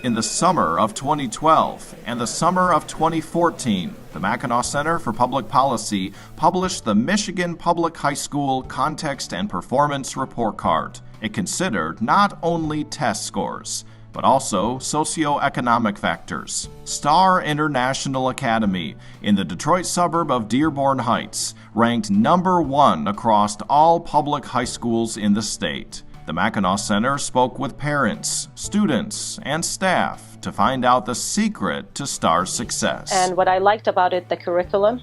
In the summer of 2012 and the summer of 2014, the Mackinac Center for Public Policy published the Michigan Public High School Context and Performance Report Card. It considered not only test scores, but also socioeconomic factors. Star International Academy in the Detroit suburb of Dearborn Heights ranked #1 across all public high schools in the state. The Mackinac Center spoke with parents, students, and staff to find out the secret to Star's success. And what I liked about it, the curriculum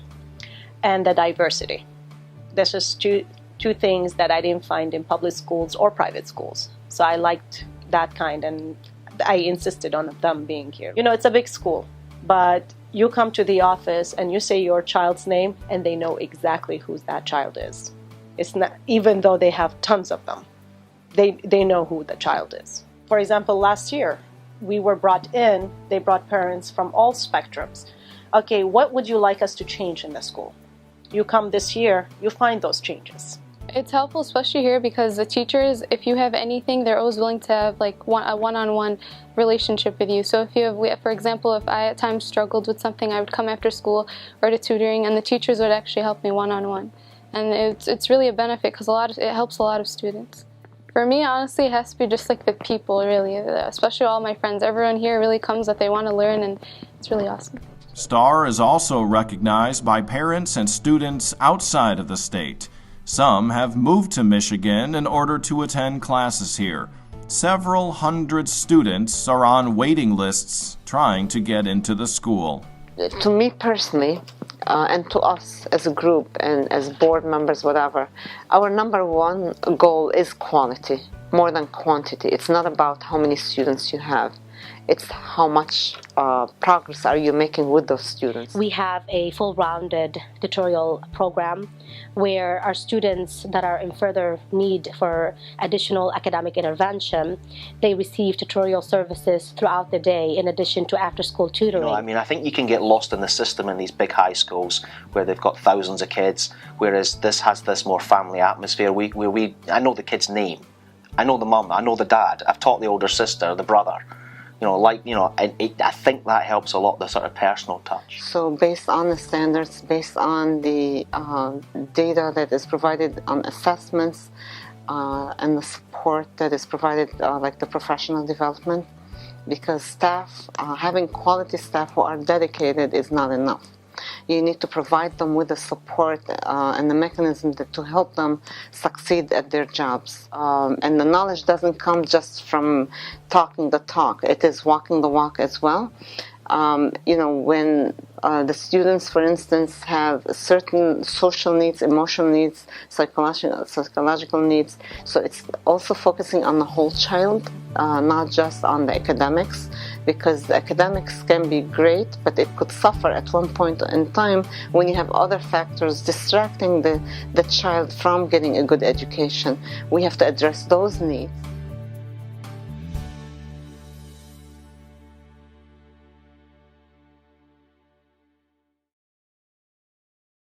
and the diversity. This is two things that I didn't find in public schools or private schools. So I liked that kind, and I insisted on them being here. You know, it's a big school, but you come to the office and you say your child's name and they know exactly who that child is. It's not, even though they have tons of them. They know who the child is. For example, last year, we were brought in, they brought parents from all spectrums. Okay, what would you like us to change in the school? You come this year, you find those changes. It's helpful, especially here, because the teachers, if you have anything, they're always willing to have like a one-on-one relationship with you. So if you have, for example, if I at times struggled with something, I would come after school or to tutoring, and the teachers would actually help me one-on-one. And it's really a benefit because it helps a lot of students. For me, honestly, it has to be just like the people, really, especially all my friends. Everyone here really comes that they want to learn, and it's really awesome. Star is also recognized by parents and students outside of the state. Some have moved to Michigan in order to attend classes here. Several hundred students are on waiting lists trying to get into the school. To me personally, and to us as a group and as board members, whatever, our #1 goal is quality more than quantity. It's not about how many students you have. It's how much progress are you making with those students. We have a full-rounded tutorial program where our students that are in further need for additional academic intervention, they receive tutorial services throughout the day in addition to after-school tutoring. I think you can get lost in the system in these big high schools where they've got thousands of kids, whereas this has this more family atmosphere I know the kid's name, I know the mum, I know the dad, I've taught the older sister, the brother. I think that helps a lot, the sort of personal touch. So based on the standards, based on the data that is provided on assessments and the support that is provided, like the professional development, because staff, having quality staff who are dedicated is not enough. You need to provide them with the support and the mechanism to help them succeed at their jobs. And the knowledge doesn't come just from talking the talk. It is walking the walk as well. When the students, for instance, have certain social needs, emotional needs, psychological needs, so it's also focusing on the whole child, not just on the academics, because the academics can be great, but it could suffer at one point in time when you have other factors distracting the child from getting a good education. We have to address those needs.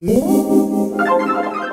Música